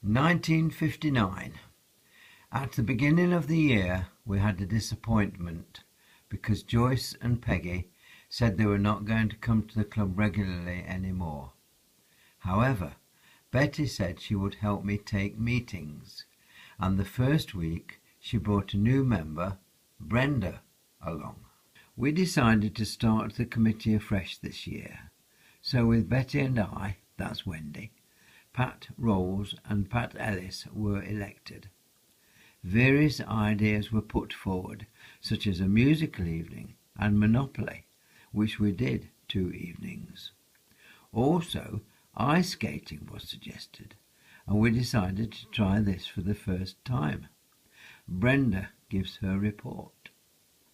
1959. At the beginning of the year we had a disappointment because Joyce and Peggy said they were not going to come to the club regularly anymore. However, Betty said she would help me take meetings, and the first week she brought a new member, Brenda, along. We decided to start the committee afresh this year, so with Betty and I, that's Wendy, Pat Rolls and Pat Ellis were elected. Various ideas were put forward, such as a musical evening and Monopoly, which we did 2 evenings. Also, ice skating was suggested, and we decided to try this for the first time. Brenda gives her report.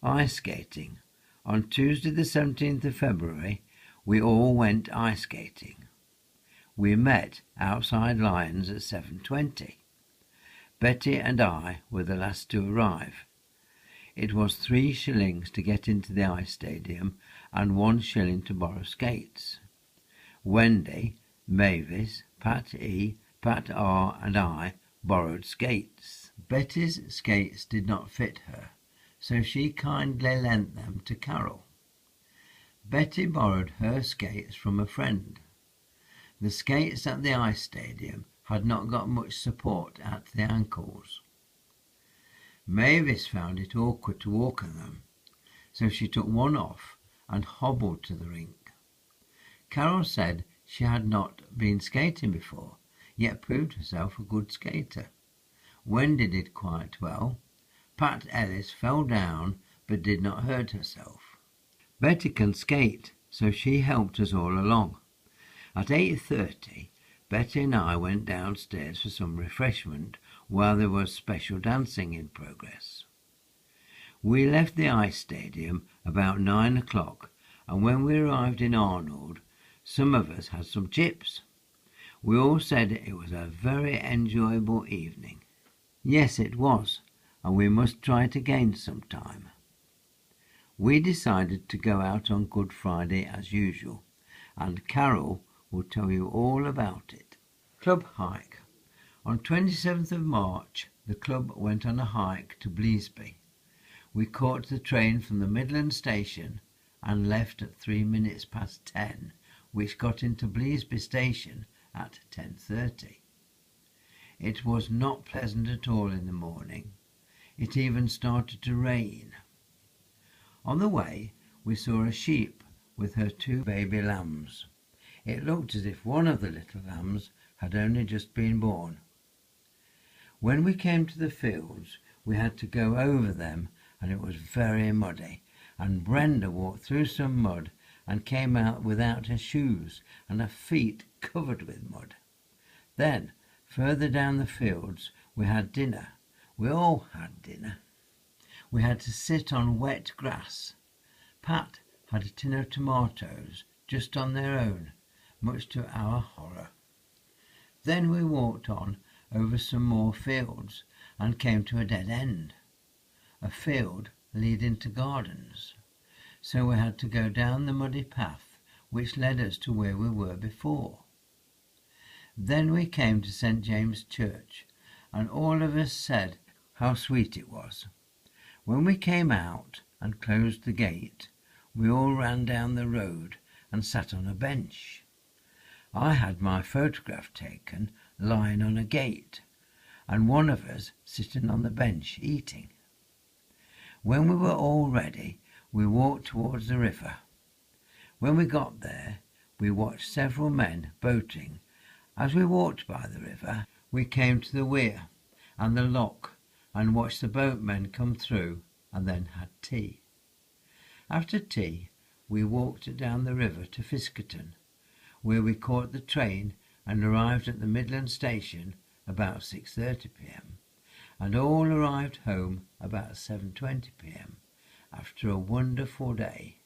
Ice skating. On Tuesday the 17th of February, we all went ice skating. We met outside Lions at 7:20. Betty and I were the last to arrive. It was 3 shillings to get into the ice stadium and 1 shilling to borrow skates. Wendy, Mavis, Pat E, Pat R and I borrowed skates. Betty's skates did not fit her, so she kindly lent them to Carol. Betty borrowed her skates from a friend. The skates at the ice stadium had not got much support at the ankles. Mavis found it awkward to walk on them, so she took one off and hobbled to the rink. Carol said she had not been skating before, yet proved herself a good skater. Wendy did quite well. Pat Ellis fell down but did not hurt herself. Betty can skate, so she helped us all along. At 8:30, Betty and I went downstairs for some refreshment while there was special dancing in progress. We left the ice stadium about 9 o'clock, and when we arrived in Arnold, some of us had some chips. We all said it was a very enjoyable evening. Yes, it was, and we must try it again sometime. We decided to go out on Good Friday as usual, and Carol will tell you all about it. Club hike. On 27th of March, the club went on a hike to Bleasby. We caught the train from the Midland station and left at 3 minutes past 10, which got into Bleasby station at 10:30. It was not pleasant at all in the morning. It even started to rain. On the way, we saw a sheep with her 2 baby lambs. It looked as if one of the little lambs had only just been born. When we came to the fields, we had to go over them, and it was very muddy, and Brenda walked through some mud and came out without her shoes and her feet covered with mud. Then, further down the fields, we had dinner. We all had dinner. We had to sit on wet grass. Pat had a tin of tomatoes just on their own, much to our horror. Then we walked on over some more fields and came to a dead end, a field leading to gardens. So we had to go down the muddy path which led us to where we were before. Then we came to St. James Church, and all of us said how sweet it was. When we came out and closed the gate, we all ran down the road and sat on a bench. I had my photograph taken lying on a gate, and one of us sitting on the bench eating. When we were all ready, we walked towards the river. When we got there, we watched several men boating. As we walked by the river, we came to the weir and the lock and watched the boatmen come through, and then had tea. After tea, we walked down the river to Fiskerton, where we caught the train and arrived at the Midland station about 6:30 p.m, and all arrived home about 7:20 p.m, after a wonderful day.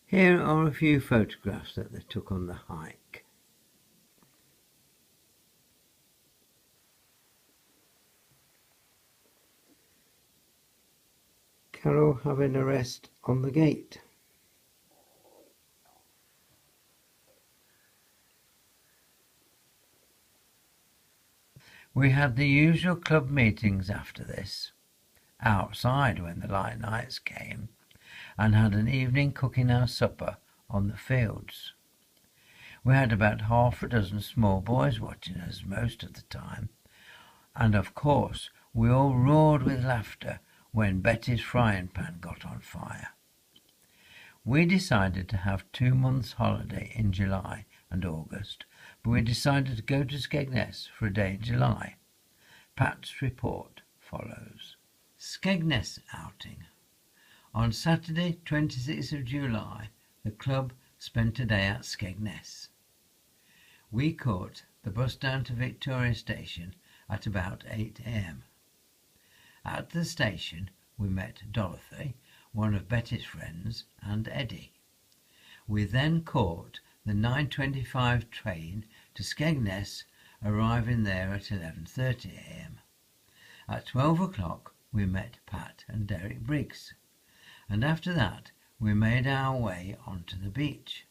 Here are a few photographs that they took on the hike. Carol having a rest on the gate. We had the usual club meetings after this, outside when the light nights came, and had an evening cooking our supper on the fields. We had about half a dozen small boys watching us most of the time, and of course we all roared with laughter when Betty's frying pan got on fire. We decided to have 2 months' holiday in July and August, but we decided to go to Skegness for a day in July. Pat's report follows. Skegness outing. On Saturday, 26th of July, the club spent a day at Skegness. We caught the bus down to Victoria Station at about 8 a.m. At the station, we met Dorothy, one of Betty's friends, and Eddie. We then caught the 9:25 train to Skegness, arriving there at 11:30 a.m. At 12 o'clock, we met Pat and Derek Briggs, and after that we made our way onto the beach,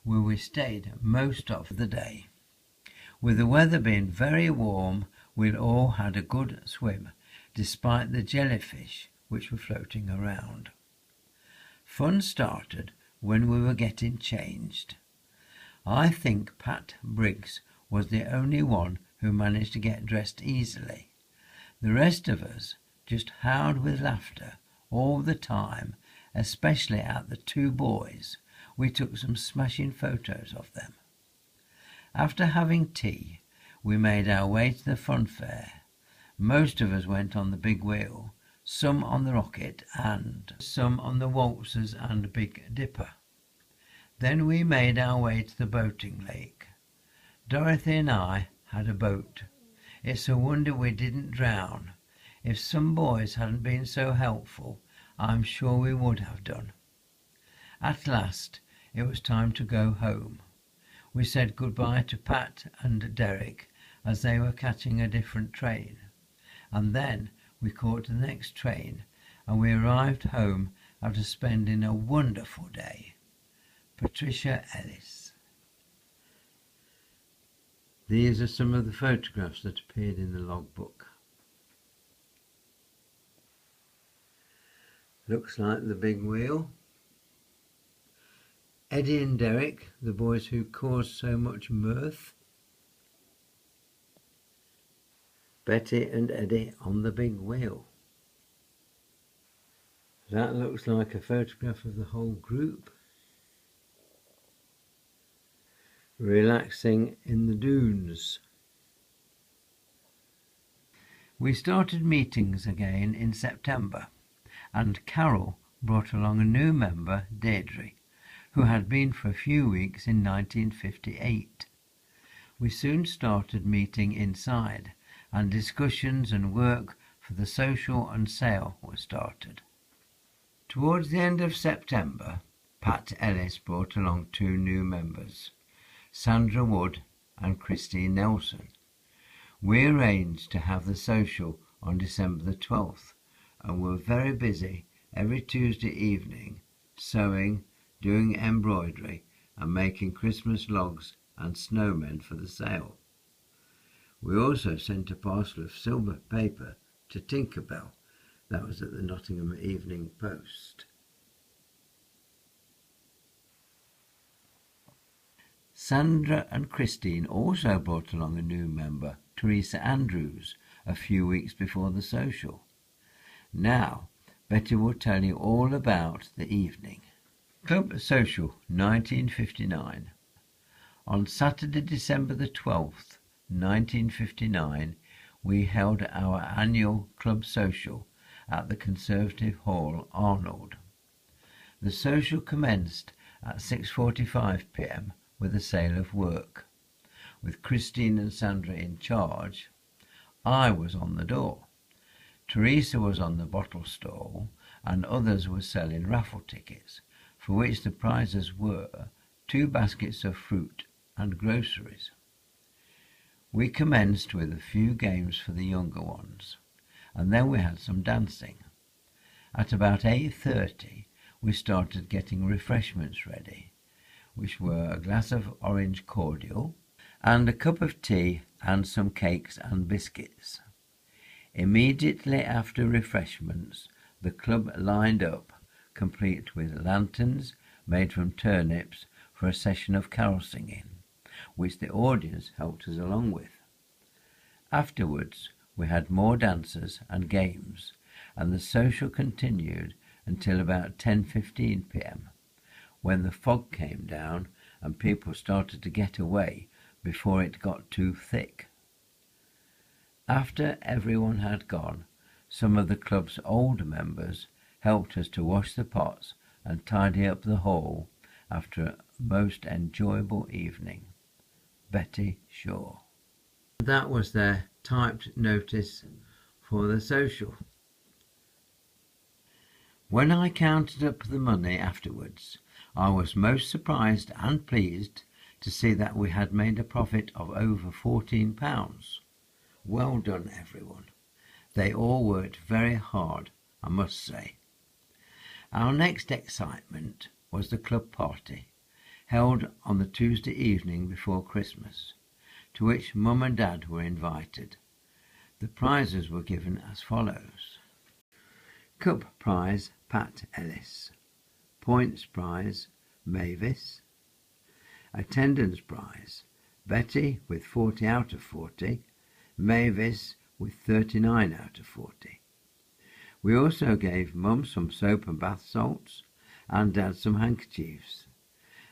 where we stayed most of the day. With the weather being very warm, we all had a good swim, despite the jellyfish which were floating around. Fun started when we were getting changed. I think Pat Briggs was the only one who managed to get dressed easily. The rest of us just howled with laughter all the time, especially at the 2 boys. We took some smashing photos of them. After having tea, we made our way to the fun fair. Most of us went on the big wheel, some on the rocket and some on the waltzers and Big Dipper. Then we made our way to the boating lake. Dorothy and I had a boat. It's a wonder we didn't drown. If some boys hadn't been so helpful, I'm sure we would have done. At last, it was time to go home. We said goodbye to Pat and Derek as they were catching a different train, and then we caught the next train, and we arrived home after spending a wonderful day. Patricia Ellis. These are some of the photographs that appeared in the logbook. Looks like the big wheel. Eddie and Derek, the boys who caused so much mirth. Betty and Eddie on the big wheel. That looks like a photograph of the whole group. Relaxing in the dunes. We started meetings again in September, and Carol brought along a new member, Deirdre, who had been for a few weeks in 1958. We soon started meeting inside, and discussions and work for the social and sale were started. Towards the end of September, Pat Ellis brought along 2 new members, Sandra Wood and Christine Nelson. We arranged to have the social on December the 12th, and were very busy every Tuesday evening, sewing, doing embroidery, and making Christmas logs and snowmen for the sale. We also sent a parcel of silver paper to Tinker Bell. That was at the Nottingham Evening Post. Sandra and Christine also brought along a new member, Teresa Andrews, a few weeks before the social. Now, Betty will tell you all about the evening. Club Social 1959. On Saturday, December the 12th, 1959, we held our annual Club Social at the Conservative Hall, Arnold. The social commenced at 6:45 p.m. with a sale of work, with Christine and Sandra in charge. I was on the door. Teresa was on the bottle stall, and others were selling raffle tickets, for which the prizes were 2 baskets of fruit and groceries. We commenced with a few games for the younger ones, and then we had some dancing. At about 8:30, we started getting refreshments ready, which were a glass of orange cordial and a cup of tea and some cakes and biscuits. Immediately after refreshments, the club lined up, complete with lanterns made from turnips, for a session of carol singing, which the audience helped us along with. Afterwards, we had more dances and games, and the social continued until about 10:15 p.m., when the fog came down and people started to get away before it got too thick. After everyone had gone, some of the club's older members helped us to wash the pots and tidy up the hall after a most enjoyable evening. Betty Shaw. That was their typed notice for the social. When I counted up the money afterwards, I was most surprised and pleased to see that we had made a profit of over £14. Well done, everyone. They all worked very hard, I must say. Our next excitement was the club party, held on the Tuesday evening before Christmas, to which Mum and Dad were invited. The prizes were given as follows. Cup prize, Pat Ellis. Points prize, Mavis. Attendance prize, Betty with 40 out of 40, Mavis with 39 out of 40. We also gave Mum some soap and bath salts, and Dad some handkerchiefs,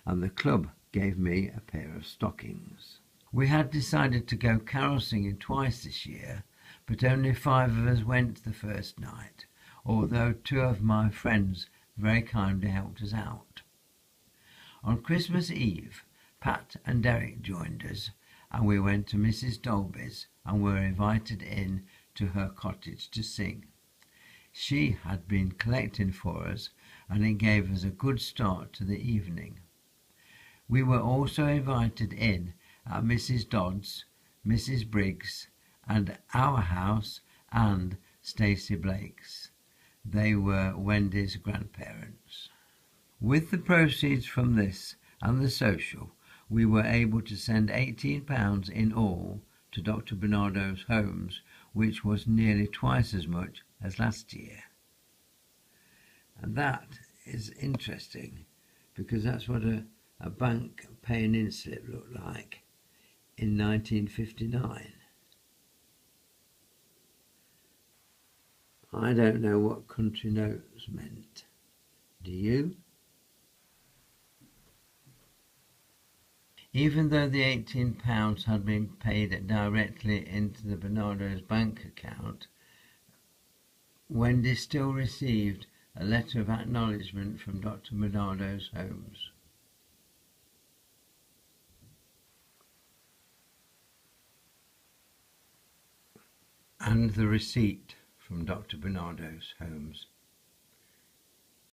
and the club gave me a pair of stockings. We had decided to go carol singing twice this year, but only 5 of us went the first night, although 2 of my friends very kindly helped us out. On Christmas Eve, Pat and Derek joined us, and we went to Mrs. Dolby's and were invited in to her cottage to sing. She had been collecting for us, and it gave us a good start to the evening. We were also invited in at Mrs. Dodd's, Mrs. Briggs, and our house, and Stacey Blake's. They were Wendy's grandparents. With the proceeds from this and the social, we were able to send £18 in all to Dr. Bernardo's Homes, which was nearly twice as much as last year. And that is interesting, because that's what a bank paying-in slip looked like in 1959. I don't know what country notes meant. Do you? Even though the £18 had been paid directly into the Bernardo's bank account, Wendy still received a letter of acknowledgement from Dr. Bernardo's Homes. And the receipt from Dr. Bernardo's Homes